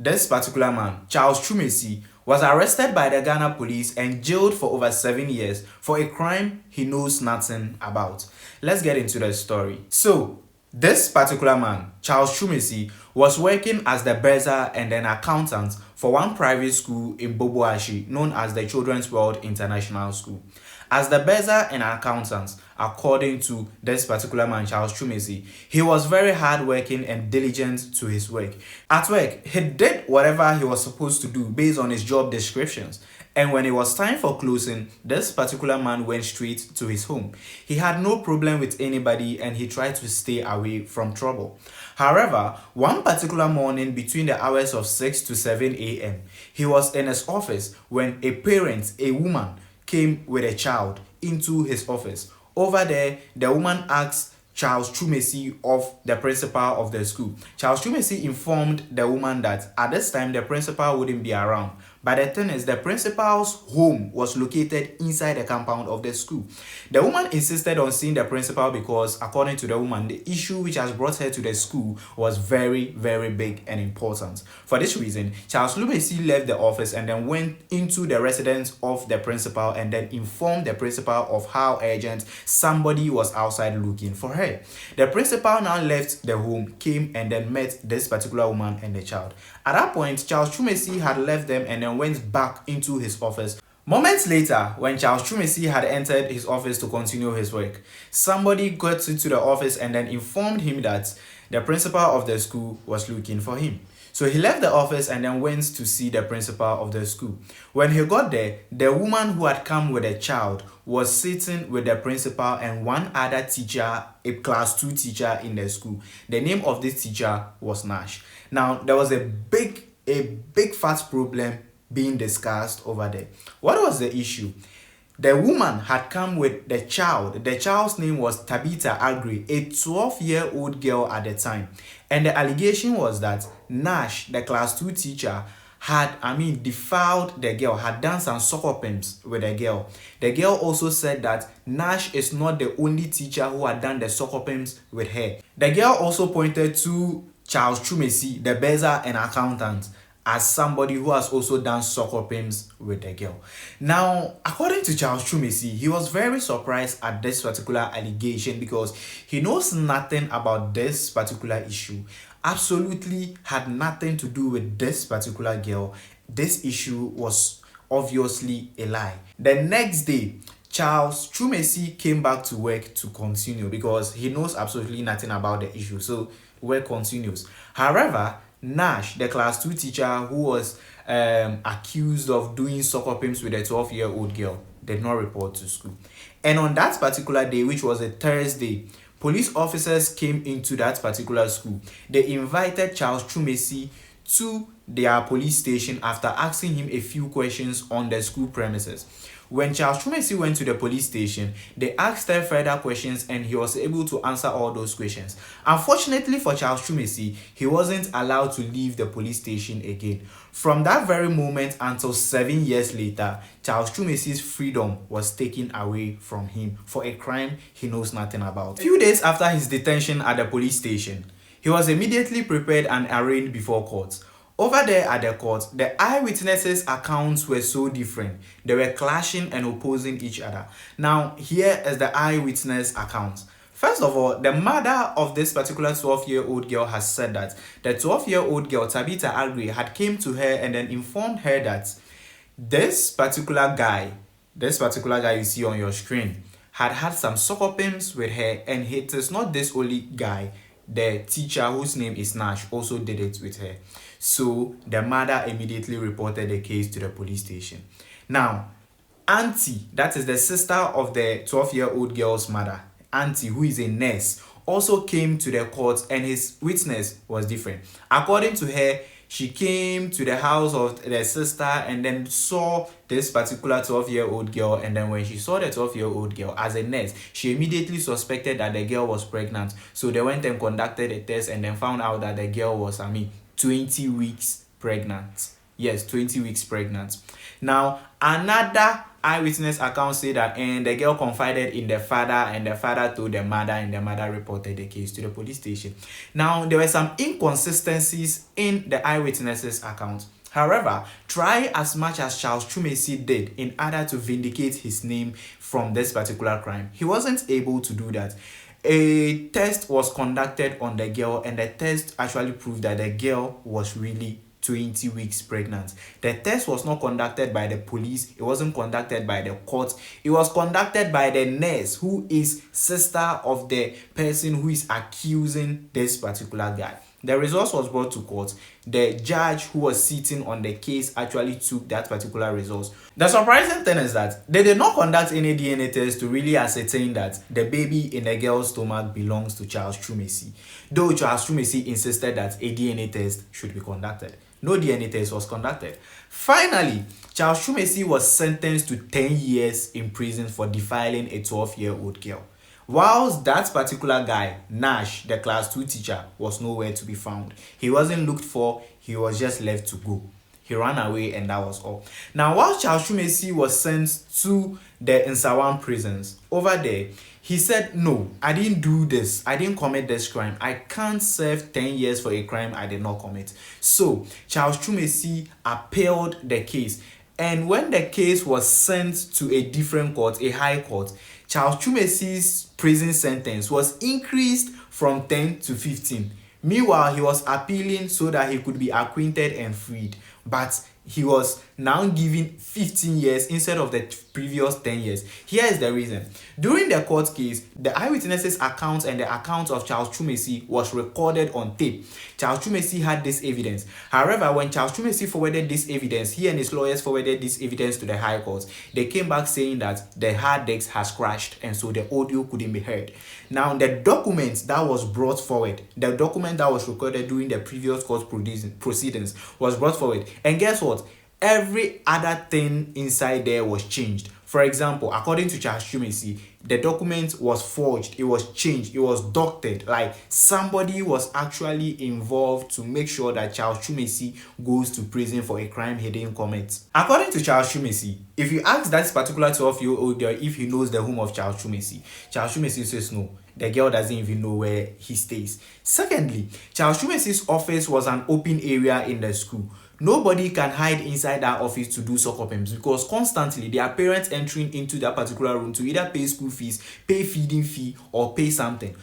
this particular man, Charles Chumesi, was arrested by the Ghana police and jailed for over 7 years for a crime he knows nothing about. Let's get into the story. So, this particular man, Charles Chumesi, was working as the bursar and an accountant for one private school in Boboashi known as the Children's World International School. As the bursar and accountant, according to this particular man, Charles Chumesi, he was very hardworking and diligent to his work. At work, he did whatever he was supposed to do based on his job descriptions. And when it was time for closing, this particular man went straight to his home. He had no problem with anybody and he tried to stay away from trouble. However, one particular morning between the hours of 6 to 7 a.m., he was in his office when a parent, a woman, came with a child into his office. Over there, the woman asked Charles Chumesi of the principal of the school. Charles Chumesi informed the woman that at this time the principal wouldn't be around. But the thing is, the principal's home was located inside the compound of the school. The woman insisted on seeing the principal because, according to the woman, the issue which has brought her to the school was very, very big and important. For this reason, Charles Chumesi left the office and then went into the residence of the principal and then informed the principal of how urgent somebody was outside looking for her. The principal now left the home, came and then met this particular woman and the child. At that point, Charles Chumesi had left them and then went back into his office. Moments later, when Charles Chumesi had entered his office to continue his work, somebody got into the office and then informed him that the principal of the school was looking for him. So he left the office and then went to see the principal of the school. When he got there, the woman who had come with a child was sitting with the principal and one other teacher, a class 2 teacher in the school. The name of this teacher was Nash. Now, there was a big fat problem being discussed over there. What was the issue? The woman had come with the child. The child's name was Tabitha Agri, a 12-year-old girl at the time. And the allegation was that Nash, the class 2 teacher, had defiled the girl, had done some soccer pimps with the girl. The girl also said that Nash is not the only teacher who had done the soccer pimps with her. The girl also pointed to Charles Chumesi, the bursar and accountant, as somebody who has also done soccer pimps with the girl. Now, according to Charles Chumesi, he was very surprised at this particular allegation because he knows nothing about this particular issue. Absolutely had nothing to do with this particular girl. This issue was obviously a lie. The next day, Charles Chumesi came back to work to continue because he knows absolutely nothing about the issue. So work continues. However, Nash, the class 2 teacher who was accused of doing soccer pimps with a 12-year-old girl, did not report to school. And on that particular day, which was a Thursday, police officers came into that particular school. They invited Charles Chumesi to their police station after asking him a few questions on the school premises. When Charles Chumesi went to the police station, they asked him further questions and he was able to answer all those questions. Unfortunately for Charles Chumesi, he wasn't allowed to leave the police station again. From that very moment until 7 years later, Charles Chumesi's freedom was taken away from him for a crime he knows nothing about. A few days after his detention at the police station, he was immediately prepared and arraigned before court. Over there at the court, the eyewitnesses' accounts were so different. They were clashing and opposing each other. Now, here is the eyewitness account. First of all, the mother of this particular 12-year-old girl has said that the 12-year-old girl, Tabitha Agri, had came to her and then informed her that this particular guy you see on your screen, had some soccer pimps with her, and it is not this only guy. The teacher, whose name is Nash, also did it with her. So the mother immediately reported the case to the police station. Now, Auntie, that is the sister of the 12-year-old girl's mother, Auntie, who is a nurse, also came to the court and his witness was different. According to her, she came to the house of the sister and then saw this particular 12-year-old girl, and then when she saw the 12-year-old girl as a nurse, she immediately suspected that the girl was pregnant. So they went and conducted a test and then found out that the girl was 20 weeks pregnant. Yes, 20 weeks pregnant. Now, another eyewitness accounts say that and the girl confided in the father, and the father told the mother, and the mother reported the case to the police station. Now, there were some inconsistencies in the eyewitnesses' account. However, try as much as Charles Chumesi did in order to vindicate his name from this particular crime, he wasn't able to do that. A test was conducted on the girl, and the test actually proved that the girl was really 20 weeks pregnant. The test was not conducted by the police, it wasn't conducted by the court, it was conducted by the nurse, who is sister of the person who is accusing this particular guy. The results was brought to court. The judge who was sitting on the case actually took that particular results. The surprising thing is that they did not conduct any DNA test to really ascertain that the baby in the girl's stomach belongs to Charles Chumesi, though Charles Chumesi insisted that a DNA test should be conducted. No DNA test was conducted. Finally, Charles Chumesi was sentenced to 10 years in prison for defiling a 12-year-old girl. Whilst that particular guy, Nash, the class 2 teacher, was nowhere to be found. He wasn't looked for, he was just left to go. He ran away, and that was all. Now, while Charles Chumesi was sent to the Nsawam prisons, over there, he said, no, I didn't do this. I didn't commit this crime. I can't serve 10 years for a crime I did not commit. So, Charles Chumesi appealed the case. And when the case was sent to a different court, a high court, Charles Chumesi's prison sentence was increased from 10 to 15. Meanwhile, he was appealing so that he could be acquitted and freed. But he was now given 15 years instead of the previous 10 years. Here is the reason. During the court case, the eyewitnesses' accounts and the account of Charles Chumesi was recorded on tape. Charles Chumesi had this evidence. However, when Charles Chumesi forwarded this evidence, he and his lawyers forwarded this evidence to the High Court. They came back saying that the hard disk has crashed, and so the audio couldn't be heard. Now, the document that was brought forward, the document that was recorded during the previous court proceedings was brought forward. And guess what? Every other thing inside there was changed. For example, according to Charles Chumesi, the document was forged, it was changed, it was doctored. Like somebody was actually involved to make sure that Charles Chumesi goes to prison for a crime he didn't commit. According to Charles Chumesi, if you ask that particular 12-year-old girl if he knows the home of Charles Chumesi says no. The girl doesn't even know where he stays. Secondly, Charles Chumesi's office was an open area in the school. Nobody can hide inside that office to do soccer games because constantly there are parents entering into that particular room to either pay school fees, pay feeding fee, or pay something.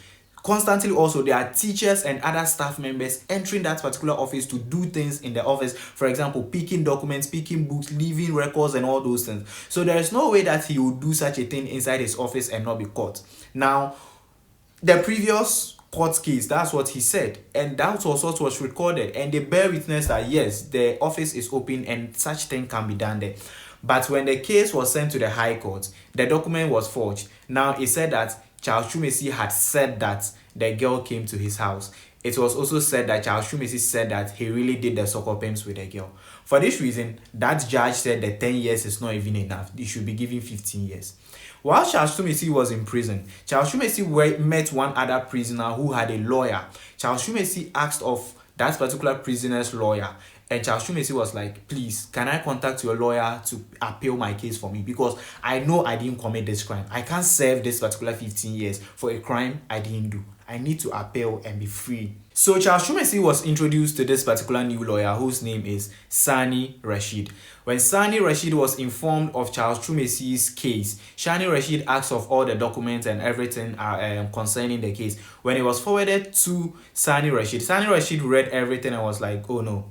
Constantly also there are teachers and other staff members entering that particular office to do things in the office. For example, picking documents, picking books, leaving records and all those things. So there is no way that he would do such a thing inside his office and not be caught. Now, the previous court case, that's what he said, and that was what was recorded, and they bear witness that yes, the office is open and such thing can be done there. But when the case was sent to the High Court, the document was forged. Now it said that Charles Chumesi had said that the girl came to his house. It was also said that Charles Chumesi said that he really did the soccer games with the girl. For this reason, that judge said that 10 years is not even enough. He should be given 15 years. While Charles Chumesi was in prison, Charles Chumesi met one other prisoner who had a lawyer. Charles Chumesi asked of that particular prisoner's lawyer, and Charles Chumesi was like, please, can I contact your lawyer to appeal my case for me? Because I know I didn't commit this crime. I can't serve this particular 15 years for a crime I didn't do. I need to appeal and be free. So Charles Chumesi was introduced to this particular new lawyer whose name is Sani Rashid. When Sani Rashid was informed of Charles Chumesi's case, Sani Rashid asked of all the documents and everything concerning the case. When it was forwarded to Sani Rashid read everything and was like, oh no.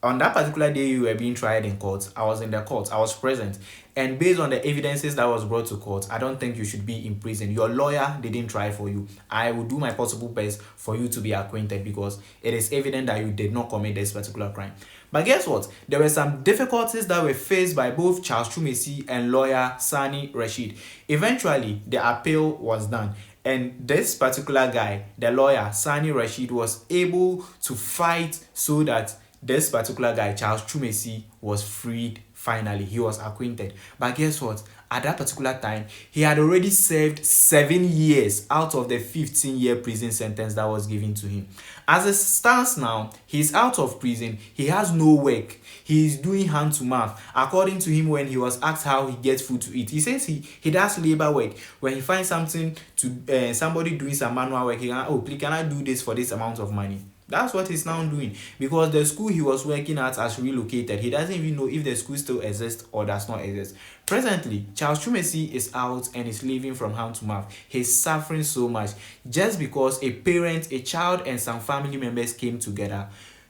On that particular day you were being tried in court, I was in the court, I was present. And based on the evidences that was brought to court, I don't think you should be in prison. Your lawyer didn't try for you. I will do my possible best for you to be acquitted because it is evident that you did not commit this particular crime. But guess what? There were some difficulties that were faced by both Charles Chumesi and lawyer Sani Rashid. Eventually, the appeal was done. And this particular guy, the lawyer, Sani Rashid, was able to fight so that this particular guy, Charles Chumesi, was freed finally. He was acquitted. But guess what? At that particular time, he had already served 7 years out of the 15-year prison sentence that was given to him. As it stands now, he's out of prison. He has no work. he is doing hand to mouth. According to him, when he was asked how he gets food to eat, he says he does labor work. When he finds something to somebody doing some manual work, he can, oh please, can I do this for this amount of money? That's what he's now doing, because the school he was working at has relocated. He doesn't even know if the school still exists or does not exist. Presently, Charles Chumesi is out and is living from hand to mouth. He's suffering so much just because a parent, a child, and some family members came together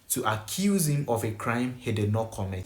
to accuse him of a crime he did not commit.